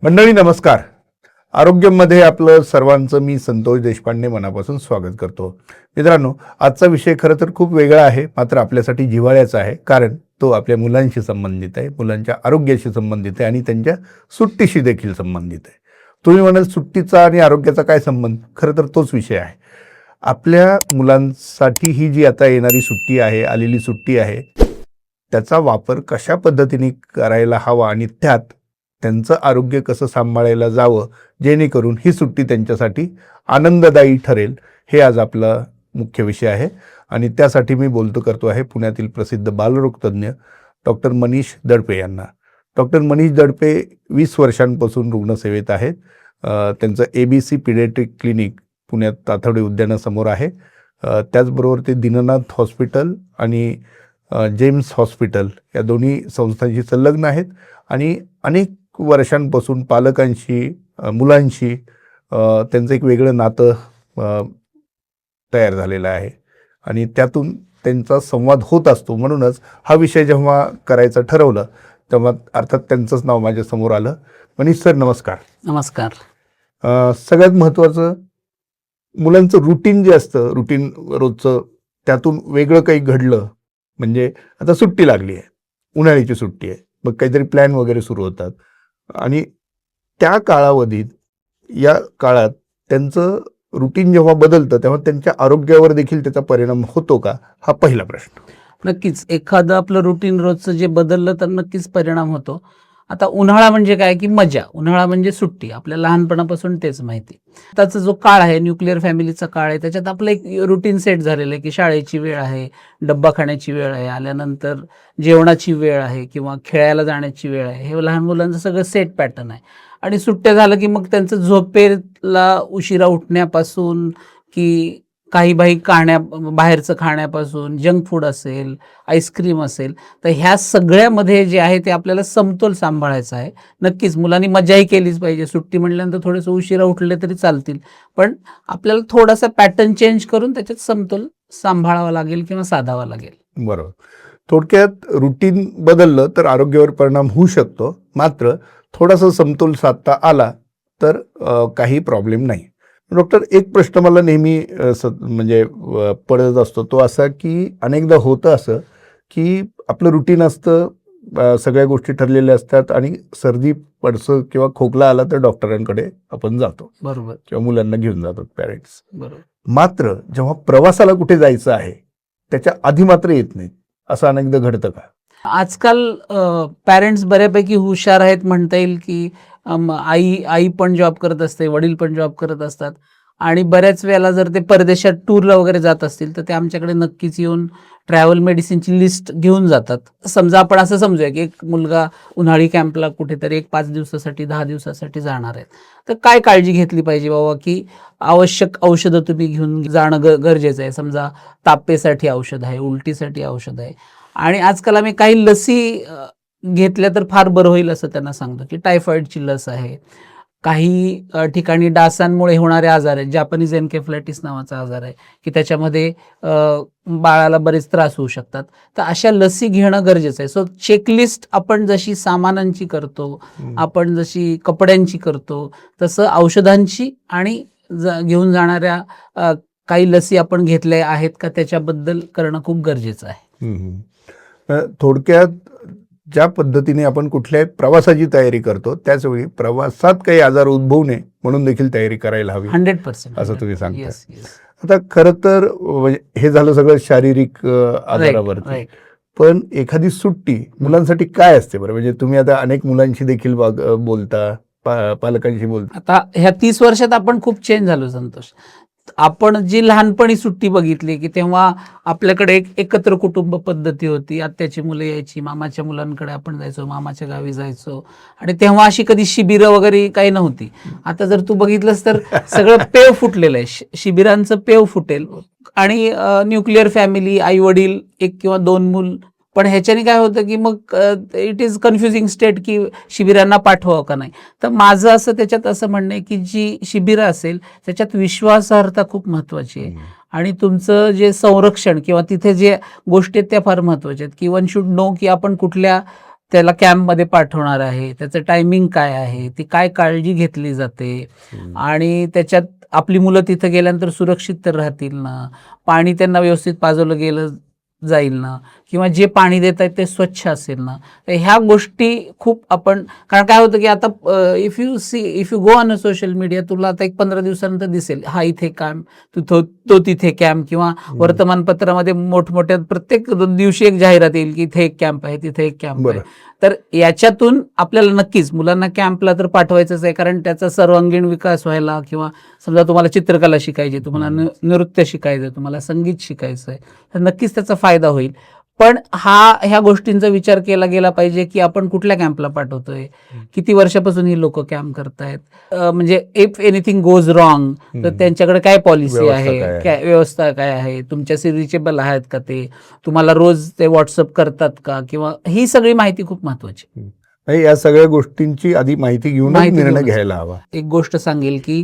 मंडळी नमस्कार. आरोग्यमध्ये आपलं सर्वांचं मी संतोष देशपांडे मनापासून स्वागत करतो. मित्रांनो, आजचा विषय खरं तर खूप वेगळा आहे, मात्र आपल्यासाठी जिव्हाळ्याचा आहे. कारण तो आपल्या मुलांशी संबंधित आहे, मुलांच्या आरोग्याशी संबंधित आहे आणि त्यांच्या सुट्टीशी देखील संबंधित आहे. तुम्ही म्हणाल सुट्टीचा आणि आरोग्याचा काय संबंध? खरं तर तोच विषय आहे. आपल्या मुलांसाठी ही जी आता येणारी सुट्टी आहे, आलेली सुट्टी आहे, त्याचा वापर कशा पद्धतीने करायला हवा आणि त्यात त्यांचं आरोग्य कसं सांभाळायला जावं, जेणेकरून ही सुट्टी त्यांच्यासाठी आनंददायी ठरेल, हे आज आपला मुख्य विषय आहे. आणि त्यासाठी मी करतो आहे पुण्यातील प्रसिद्ध बालरोगतज्ञ डॉक्टर मनीष दडपे यांना. डॉक्टर मनीष दडपे 20 वर्षांपासून रुग्णसेवेत आहेत. त्यांचं ABC पिडियाट्रिक क्लिनिक पुण्यात तातवडे उद्यानासमोर आहे. त्याचबरोबर ते दीननाथ हॉस्पिटल आणि जेम्स हॉस्पिटल या दोन्ही संस्थांशी संलग्न आहेत आणि अनेक वर्षांपासून पालकांशी, मुलांशी त्यांचं एक वेगळं नातं तयार झालेलं आहे आणि त्यातून त्यांचा संवाद होत असतो. म्हणूनच हा विषय जेव्हा करायचं ठरवलं तेव्हा अर्थात त्यांचंच नाव माझ्यासमोर आलं. मनीष सर, नमस्कार. नमस्कार. सगळ्यात महत्त्वाचं, मुलांचं रुटीन जे असतं, रुटीन रोजचं, त्यातून वेगळं काही घडलं म्हणजे आता सुट्टी लागली आहे, उन्हाळ्याची सुट्टी आहे, मग काहीतरी प्लॅन वगैरे सुरू होतात आणि त्या कालावधीत, या काळात त्यांचं रुटीन जेव्हा बदलतं तेव्हा त्यांच्या आरोग्यावर देखील त्याचा परिणाम होतो का, हा पहिला प्रश्न. नक्कीच एखादं आपलं रुटीन रोजचं जे बदललं तर नक्कीच परिणाम होतो. आता उन्हाळा म्हणजे काय की मजा, उन्हाळा म्हणजे सुट्टी, आपल्या लहानपणापासून तेच माहिती. आताचा जो काळ आहे, न्यूक्लिअर फॅमिलीचा काळ आहे, त्याच्यात आपलं एक रुटीन सेट झालेलं आहे की शाळेची वेळ आहे, डब्बा खाण्याची वेळ आहे, आल्यानंतर जेवणाची वेळ आहे किंवा खेळायला जाण्याची वेळ आहे. हे लहान मुलांचं सगळं सेट पॅटर्न आहे. आणि सुट्ट्या झालं की मग त्यांचं झोपेला उशिरा उठण्यापासून की काही बाहेरचं खाण्यापासून, जंक फूड असेल, आईस्क्रीम असेल, तर ह्या सगळ्यामध्ये जे आहे ते आपल्याला समतोल सांभाळायचा आहे. नक्कीच मुलांनी मजाही केलीच पाहिजे. सुट्टी म्हटल्यानंतर थोडंसं उशिरा उठले तरी चालतील, पण आपल्याला थोडासा पॅटर्न चेंज करून त्याच्यात समतोल सांभाळावा लागेल किंवा साधावा लागेल. बरोबर. थोडक्यात रुटीन बदललं तर आरोग्यावर परिणाम होऊ शकतो, मात्र थोडासा समतोल साधता आला तर काही प्रॉब्लेम नाही. डॉक्टर, एक प्रश्न मला नेहमी म्हणजे पडत असतो, तो असा की अनेकदा होतं असं की आपलं रुटीन असतं, सगळ्या गोष्टी ठरलेल्या असतात आणि सर्दी, पडसं किंवा खोकला आला तर डॉक्टरांकडे आपण जातो, बरोबर, किंवा मुलांना घेऊन जातात पॅरेंट्स. बरोबर. मात्र जेव्हा प्रवासाला कुठे जायचं आहे त्याच्या आधी मात्र येत नाहीत, असं अनेकदा घडतं का? आजकाल पॅरेंट्स बऱ्यापैकी हुशार आहेत म्हणता येईल की आई पण जॉब करत असते, वडील पण जॉब करत असतात आणि बऱ्याच वेळेला जर ते परदेशात टूरला वगैरे जात असतील तर ते आमच्याकडे नक्कीच येऊन ट्रॅव्हल मेडिसिनची लिस्ट घेऊन जातात. समजा आपण असं समजूया की एक मुलगा उन्हाळी कॅम्पला कुठेतरी 5 दिवसासाठी 10 दिवसासाठी जाणार आहे, तर काय काळजी घेतली पाहिजे बाबा की आवश्यक औषधं तुम्ही घेऊन जाणं गरजेचं आहे. समजा तापेसाठी औषध आहे, उलटीसाठी औषध आहे आणि आजकाल आम्ही काही लसी घेतल्या तर फार बरं होईल असं त्यांना सांगतो की टायफॉईडची लस आहे, काही ठिकाणी डासांमुळे होणारे आजार आहेत, जापानीज एन्केफलायटिस नावाचा आजार आहे की त्याच्यामध्ये बाळाला बरेच त्रास होऊ शकतात, तर अशा लसी घेणं गरजेचं आहे. सो चेकलिस्ट आपण जशी सामानांची करतो, आपण जशी कपड्यांची करतो, तसं औषधांची आणि घेऊन जाणाऱ्या काही लसी आपण घेतल्या आहेत का त्याच्याबद्दल करणं खूप गरजेचं आहे. थोडक्यात ज्या पद्धतीने आपण कुठल्याही प्रवासाची तयारी करतो त्याचवेळी प्रवासात काही आजार उद्भवू नये म्हणून देखील तयारी करायला हवी. 100% असं तुम्ही सांगता. आता खरं तर हे झालं सगळं शारीरिक आजारावरती, पण एखादी सुट्टी मुलांसाठी काय असते बरं? म्हणजे तुम्ही आता अनेक मुलांशी देखील बोलता, पालकांशी बोलता. आता ह्या 30 वर्षात आपण खूप चेंज झालो संतोष. आपण जी लहानपणी सुट्टी बघितली की तेव्हा आपल्याकडे एक एकत्र कुटुंब पद्धती होती. आत्याची मुलं यायची, मामाच्या मुलांकडे आपण जायचो, मामाच्या गावी जायचो आणि तेव्हा अशी कधी शिबिरं वगैरे काही नव्हती. आता जर तू बघितलंस तर सगळं पेव फुटलेलं आहे, शिबिरांचं पेव फुटेल आणि न्यूक्लिअर फॅमिली, आई वडील, 1 किंवा 2 मूल, पण ह्याच्याने काय होतं की मग इट इज कन्फ्युजिंग स्टेट की शिबिरांना पाठवावं का नाही. तर माझं असं त्याच्यात असं म्हणणं आहे की जी शिबिरं असेल त्याच्यात विश्वासार्हता खूप महत्त्वाची आहे आणि तुमचं जे संरक्षण किंवा तिथे जे गोष्टी आहेत त्या फार महत्त्वाच्या आहेत की वन शुड नो की आपण कुठल्या त्याला कॅम्पमध्ये पाठवणार आहे, त्याचं टायमिंग काय आहे, ती काय काळजी घेतली जाते, आणि त्याच्यात आपली मुलं तिथं गेल्यानंतर सुरक्षित तर राहतील ना, पाणी त्यांना व्यवस्थित पाजवलं गेलं जाईल ना, किंवा जे पाणी देत आहेत ते स्वच्छ असेल ना. तर ह्या गोष्टी खूप आपण, कारण काय होतं की आता if you go on a social media, तुला आता एक 15 दिवसानंतर दिसेल हा इथे कॅम्प, तो तिथे कॅम्प, किंवा वर्तमानपत्रामध्ये मोठमोठ्या प्रत्येक दिवशी एक जाहिरात येईल की इथे एक कॅम्प आहे, तिथे एक कॅम्प आहे. तर याच्यातून आपल्याला नक्कीच मुलांना कॅम्पला तर पाठवायचंच आहे, कारण त्याचा सर्वांगीण विकास व्हायला, किंवा समजा तुम्हाला चित्रकला शिकायची, तुम्हाला नृत्य शिकायचं, तुम्हाला संगीत शिकायचं आहे, तर नक्कीच त्याचा फायदा होईल. पण ह्या गोष्टींचा विचार केला गेला पाहिजे की आपण कुठल्या कॅम्पला पाठवतोय, किती वर्षापासून ही लोक कॅम्प करतायत, म्हणजे इफ एनिथिंग गोज रॉंग तर त्यांच्याकडे काय पॉलिसी आहे, व्यवस्था काय आहे, तुमच्याशी रिचेबल आहेत का ते, तुम्हाला रोज ते व्हॉट्सअप करतात का, किंवा ही सगळी माहिती खूप महत्वाची. या सगळ्या गोष्टींची आधी माहिती घेऊन निर्णय घ्यायला हवा. एक गोष्ट सांगेल की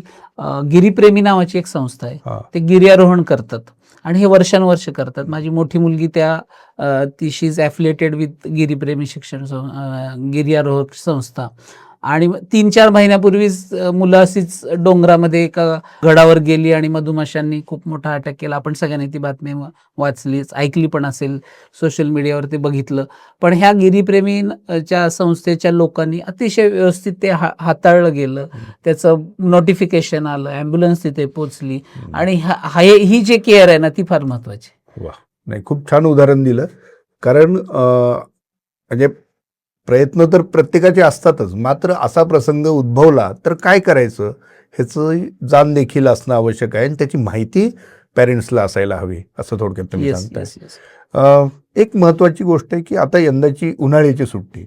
गिरीप्रेमी नावाची एक संस्था आहे, हा. ते गिर्यारोहण करतात आणि हे वर्षानुवर्ष करतात. माझी मोठी मुलगी ती शी इज ॲफिलिएटेड विथ गिरीप्रेमी शिक्षण गिर्यारोहक संस्था. आणि 3-4 महिन्यापूर्वीच मुलं अशीच डोंगरामध्ये एका गडावर गेली आणि मधुमाशांनी खूप मोठा अटॅक केला. आपण सगळ्यांनी ती बातमी वाचलीच, ऐकली पण असेल, सोशल मीडियावर ते बघितलं. पण ह्या गिरीप्रेमीच्या संस्थेच्या लोकांनी अतिशय व्यवस्थित ते हाताळलं गेलं. त्याचं नोटिफिकेशन आलं, ॲम्ब्युलन्स तिथे पोचली, आणि ही जे केअर आहे ना ती फार महत्वाची. वा, नाही, खूप छान उदाहरण दिलं. कारण म्हणजे प्रयत्न तर प्रत्येकाचे असतातच, मात्र असा प्रसंग उद्भवला तर काय करायचं ह्याचं जाण देखील असणं आवश्यक आहे, आणि त्याची माहिती पॅरेंट्सला असायला हवी, असं थोडक्यात तुम्ही सांगताय. एक महत्वाची गोष्ट आहे की आता यंदाची उन्हाळ्याची सुट्टी,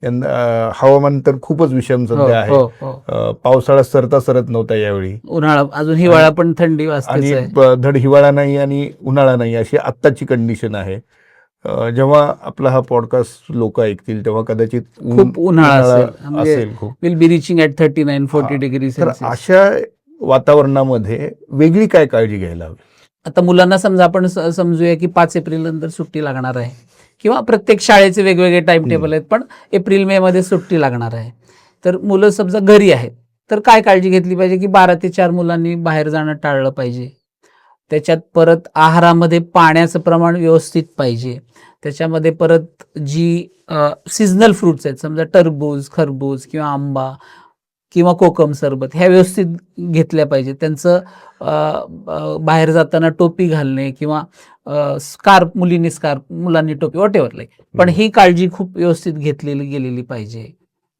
यंदा हवामान तर खूपच विषम सध्या आहे. पावसाळा सरता सरत नव्हता यावेळी, उन्हाळा अजून हिवाळा पण थंडी वाजतेच आहे, आणि धड हिवाळा नाही आणि उन्हाळा नाही अशी आत्ताची कंडिशन आहे. जेव्हा आपला हा पॉडकास्ट लोक ऐकतील तेव्हा कदाचित खूप उन्हाळा असेल, खूप will be reaching at 39-40 degree तर अशा वातावरणामध्ये वेगळी काय काळजी घ्यायला हवी? आता मुलांना समजा आपण समजूया की 5 एप्रिल नंतर सुट्टी लागणार आहे, किंवा प्रत्येक शाळेचे वेगवेगळे टाइम टेबल आहेत, पण एप्रिल मे मध्ये सुट्टी लागणार आहे. तर मुलं समजा घरी आहेत, तर काय काळजी घेतली पाहिजे की 12 ते 4 मुलांनी बाहेर जाणं टाळलं पाहिजे. त्याच्यात परत आहारामध्ये पाण्याचं प्रमाण व्यवस्थित पाहिजे. त्याच्यामध्ये परत जी सीझनल फ्रुट्स आहेत, समजा टरबूज, खरबूज किंवा आंबा किंवा कोकम सरबत, ह्या व्यवस्थित घेतल्या पाहिजे. त्यांचं बाहेर जाताना टोपी घालणे, किंवा स्कार्फ, मुलांनी टोपी, व्हॉटेव्हर लाईक, पण ही काळजी खूप व्यवस्थित घेतलेली गेलेली पाहिजे.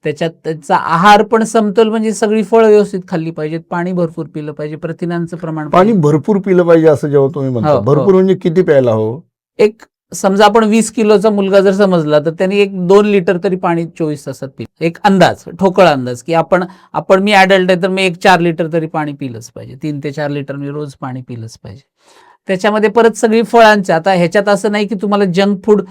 त्याच्यात त्यांचा आहार पण समतोल, म्हणजे सगळी फळं व्यवस्थित खाल्ली पाहिजेत, पाणी भरपूर पिलं पाहिजे, प्रथिनांचं प्रमाण, पाणी भरपूर पिलं पाहिजे. असं जेव्हा तुम्ही म्हणता भरपूर म्हणजे किती प्यायला हवं? एक समजा आपण 20 किलोचा मुलगा जर समजला तर त्यांनी 1-2 लिटर तरी पाणी 24 तासात पिलं. एक अंदाज, ठोकळ अंदाज, की आपण मी ॲडल्ट आहे तर मी 4 लिटर तरी पाणी पिलंच पाहिजे, 3 ते 4 लिटर मी रोज पाणी पिलंच पाहिजे. त्याच्यामध्ये परत सगळी फळांच्या, आता ह्याच्यात असं नाही की तुम्हाला जंक फूड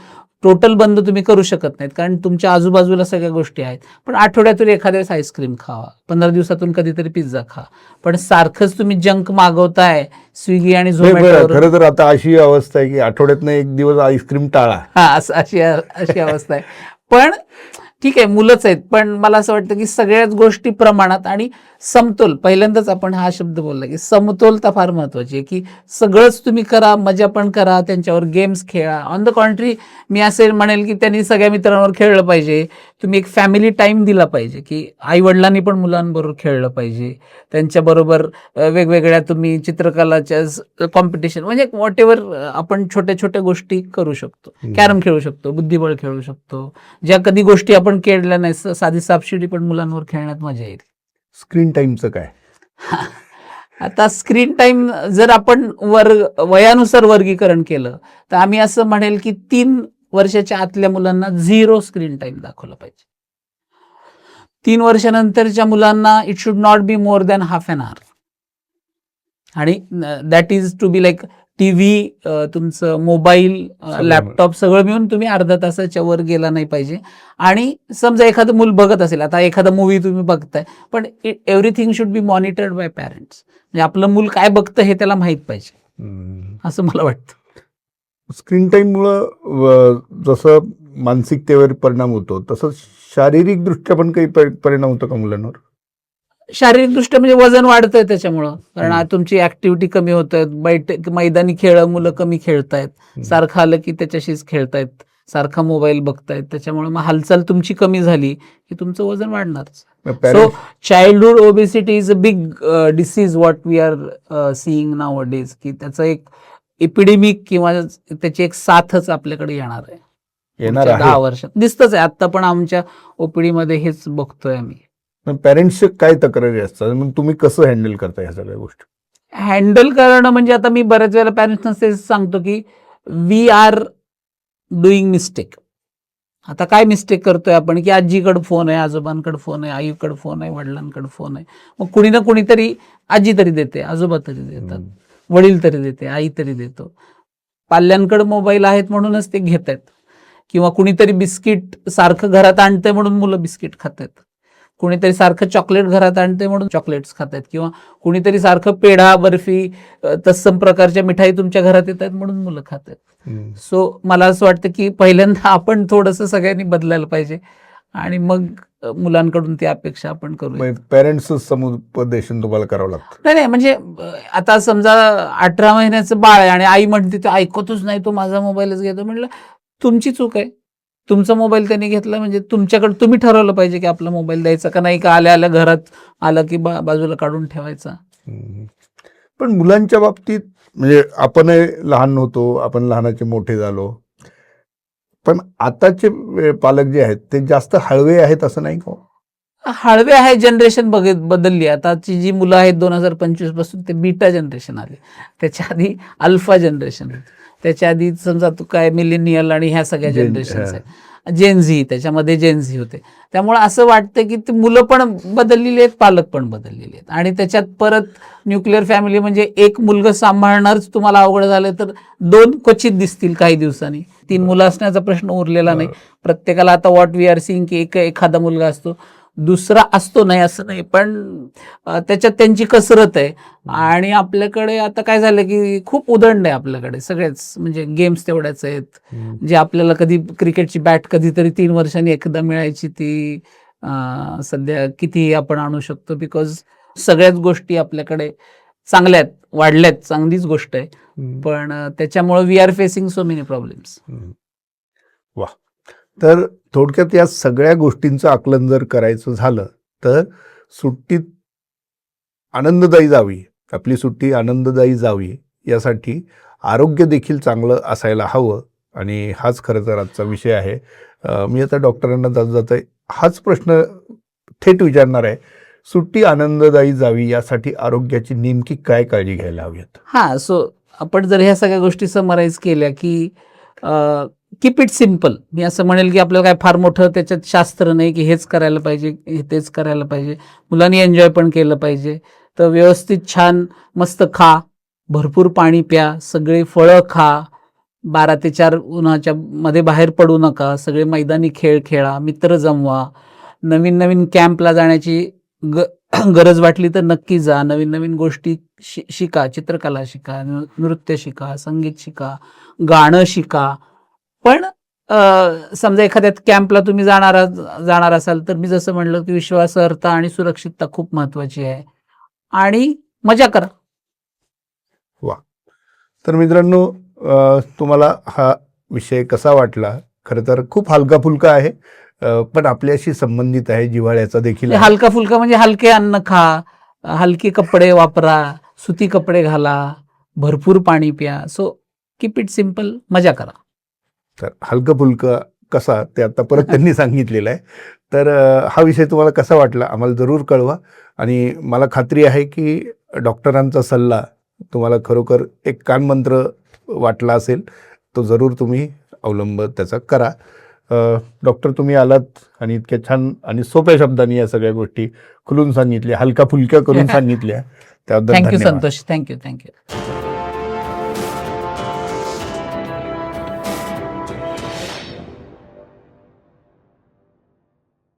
टोटल बंद तुम्ही करू शकत नाहीत, कारण तुमच्या आजूबाजूला सगळ्या गोष्टी आहेत. पण आठवड्यातून एखाद्या वेळेस आईस्क्रीम खावा, 15 दिवसातून कधीतरी पिझ्झा खा. पण सारखंच तुम्ही जंक मागवताय स्विगी आणि झोमॅटो, खरं तर आता अशी अवस्था आहे की आठवड्यातनं एक दिवस आईस्क्रीम टाळा, अशी अवस्था आहे. पण ठीक आहे, मुलंच आहेत, पण मला असं वाटतं की सगळ्याच गोष्टी प्रमाणात आणि समतोल. पहिल्यांदाच आपण हा शब्द बोलला की समतोलता फार महत्वाची आहे, की सगळंच तुम्ही करा, मजा पण करा, त्यांच्यावर गेम्स खेळा. ऑन द कॉन्ट्री मी असे म्हणेल की त्यांनी सगळ्या मित्रांवर खेळलं पाहिजे. तुम्ही एक फॅमिली टाइम दिला पाहिजे, की आई वडिलांनी पण मुलांबरोबर खेळलं पाहिजे. त्यांच्याबरोबर वेगवेगळ्या तुम्ही चित्रकलाच्या कॉम्पिटिशन, म्हणजे व्हॉटेव्हर आपण छोट्या छोट्या गोष्टी करू शकतो. कॅरम खेळू शकतो, बुद्धिबळ खेळू शकतो, ज्या कधी गोष्टी आपण खेळल्या नाही, साधी सापशिडी पण मुलांवर खेळण्यात मजा येईल. स्क्रीन टाइमचं काय? आता स्क्रीन टाइम जर आपण वयानुसार वर्गीकरण केलं तर आम्ही असं म्हणेल की 3 वर्षाच्या आतल्या मुलांना 0 स्क्रीन टाइम दाखवला पाहिजे. 3 वर्षानंतरच्या मुलांना it should not be more than half an hour, आणि that is to be like TV, तुमचं मोबाईल, लॅपटॉप सगळं मिळून तुम्ही अर्धा तासाच्या वर गेला नाही पाहिजे. आणि समजा एखादं मूल बघत असेल, आता एखादा मूवी तुम्ही बघताय, पण everything should be monitored by parents. म्हणजे आपलं मूल काय बघतं हे त्याला माहित पाहिजे, असं मला वाटतं. स्क्रीन टाईममुळं जसं मानसिकतेवर परिणाम होतो, तसंच शारीरिक दृष्ट्या पण काही परिणाम होतो का मुलांवर? शारीरिकदृष्ट्या म्हणजे वजन वाढतंय त्याच्यामुळं, कारण आज तुमची ऍक्टिव्हिटी कमी होत आहेत, मैदानी खेळ मुलं कमी खेळतायत, सारखं आलं की त्याच्याशीच खेळतायत, सारखा मोबाईल बघतायत, त्याच्यामुळे मग हालचाल तुमची कमी झाली की तुमचं वजन वाढणारच. So childhood obesity is a big disease what we are seeing nowadays, की त्याचं एक एपिडेमिक किंवा त्याची एक साथच आपल्याकडे येणार आहे येणार पुढच्या 10 आहे. वर्षात. दिसतच आहे, आता पण आमच्या ओपीडी मध्ये हेच बघतोय आम्ही. पॅरेंट्सचे काय तक्रारी असतात, मग तुम्ही कसं हँडल करता ह्या सगळ्या गोष्टी? हँडल करणं म्हणजे आता मी बऱ्याच वेळेला पॅरेंट्सना तेच सांगतो की वी आर डुईंग मिस्टेक. आता काय मिस्टेक करतोय आपण, की आजीकडे फोन आहे, आजोबांकडे फोन आहे, आईकडे फोन आहे, वडिलांकडे फोन आहे, मग कुणी ना कुणीतरी, आजी तरी देते, आजोबा तरी देतात, वडील तरी देते, आई तरी देतो. पाल्यांकडे मोबाईल आहेत म्हणूनच ते घेत आहेत, किंवा कुणीतरी बिस्किट सारखं घरात आणतंय म्हणून मुलं बिस्किट खात आहेत, कुणीतरी सारखं चॉकलेट घरात आणते म्हणून चॉकलेट्स खात आहेत, किंवा कुणीतरी सारखं पेढा, बर्फी, तत्सम प्रकारच्या मिठाई तुमच्या घरात येत आहेत म्हणून मुलं खात आहेत. सो मला असं वाटतं की पहिल्यांदा आपण थोडंसं सगळ्यांनी बदलायला पाहिजे, आणि मग मुलांकडून ती अपेक्षा आपण करू. पॅरेंट्सचं समुपदेशन तुम्हाला करावं लागतं? नाही, म्हणजे आता समजा 18 महिन्याचं बाळ आहे आणि आई म्हणते ते ऐकतच नाही, तो माझा मोबाईलच घेतो. म्हटलं तुमची चूक आहे, तुमचा मोबाईल त्यांनी घेतला म्हणजे तुमच्याकडे, तुम्ही ठरवलं पाहिजे की आपला मोबाईल द्यायचा का नाही, का आल्या आल्या घरात आलं की बाजूला काढून ठेवायचा. पण मुलांच्या बाबतीत म्हणजे आपण लहान होतो, आपण लहानाचे मोठे झालो, पण आताचे पालक जे आहेत ते जास्त हळवे आहेत असं नाही का? हळवे आहे, जनरेशन बदलली. आताची जी मुलं आहेत 2025 पासून ते बीटा जनरेशन आले, त्याच्या आधी अल्फा जनरेशन, त्याच्या आधी समजा तू काय मिलेनियल आणि ह्या सगळ्या जनरेशन आहेत, जेनझी, त्याच्यामध्ये जेनझी होते. त्यामुळे असं वाटतं की ते मुलं पण बदललेली आहेत, पालक पण बदललेले आहेत, आणि त्याच्यात परत न्यूक्लिअर फॅमिली म्हणजे एक मुलगा सांभाळणारच तुम्हाला अवघड झालं तर 2 क्वचित दिसतील काही दिवसांनी. 3 मुलं असण्याचा प्रश्न उरलेला नाही. प्रत्येकाला आता व्हॉट वी आर सीइंग की एखादा मुलगा असतो, दुसरा असतो नाही असं नाही, पण त्याच्यात त्यांची कसरत आहे. आणि आपल्याकडे आता काय झालं की खूप उदंड आहे आपल्याकडे, सगळेच म्हणजे गेम्स तेवढ्याच आहेत, जे आपल्याला कधी क्रिकेटची बॅट कधीतरी 3 वर्षांनी एकदा मिळायची, ती सध्या कितीही आपण आणू शकतो, बिकॉज सगळ्याच गोष्टी आपल्याकडे चांगल्या आहेत, वाढल्यात, चांगलीच गोष्ट आहे, पण त्याच्यामुळे we are facing so many problems. वा, तर थोडक्यात या सगळ्या गोष्टींचं आकलन जर करायचं झालं तर सुट्टीत आनंददायी जावी, आपली सुट्टी आनंददायी जावी यासाठी आरोग्य देखील चांगलं असायला हवं, आणि हाच खरं तर आजचा विषय आहे. मी आता डॉक्टरांना जाता हाच प्रश्न थेट विचारणार आहे, सुट्टी आनंददायी जावी यासाठी आरोग्याची नेमकी काय काळजी घ्यायला हवीत? हां, सो आपण जर ह्या सगळ्या गोष्टी समराईज केल्या की कीप इट सिम्पल. मी असं म्हणेल की आपल्याला काय फार मोठं त्याच्यात शास्त्र नाही की हेच करायला पाहिजे, तेच करायला पाहिजे. मुलांनी एन्जॉय पण केलं पाहिजे. तर व्यवस्थित छान मस्त खा, भरपूर पाणी प्या, सगळे फळं खा, 12 ते 4 उन्हाच्या मध्ये बाहेर पडू नका, सगळे मैदानी खेळ खेळा, मित्र जमवा, नवीन नवीन कॅम्पला जाण्याची गरज वाटली तर नक्की जा, नवीन नवीन गोष्टी शिका, चित्रकला शिका, नृत्य शिका, संगीत शिका, गाणं शिका. पण समजा एखाद्या कॅम्पला तुम्ही जाणार असाल तर मी जसं म्हणलं की विश्वासार्हता आणि सुरक्षितता खूप महत्वाची आहे, आणि मजा करा. वा, तर मित्रांनो, तुम्हाला हा विषय कसा वाटला? खरं तर खूप हलका फुलका आहे, पण आपल्याशी संबंधित आहे, जिव्हाळ्याचा देखील आहे. हलका फुलका म्हणजे हलके अन्न खा, हलके कपडे वापरा, सुती कपडे घाला, भरपूर पाणी प्या. सो कीप इट सिम्पल, मजा करा. तर हलका फुलका कसा ते आता परत त्यांनी सांगितलेलं आहे. तर हा विषय तुम्हाला कसा वाटला आम्हाला जरूर कळवा, आणि मला खात्री आहे की डॉक्टरांचा सल्ला तुम्हाला खरोखर एक कानमंत्र वाटला असेल, तो जरूर तुम्ही अवलंब त्याचा करा. डॉक्टर, तुम्ही आलात आणि इतक्या छान आणि सोप्या शब्दांनी या सगळ्या गोष्टी खुलून सांगितल्या, हलका फुलक्या करून सांगितल्या, त्याबद्दल थँक्यू धन्यवाद. संतोष, थँक्यू.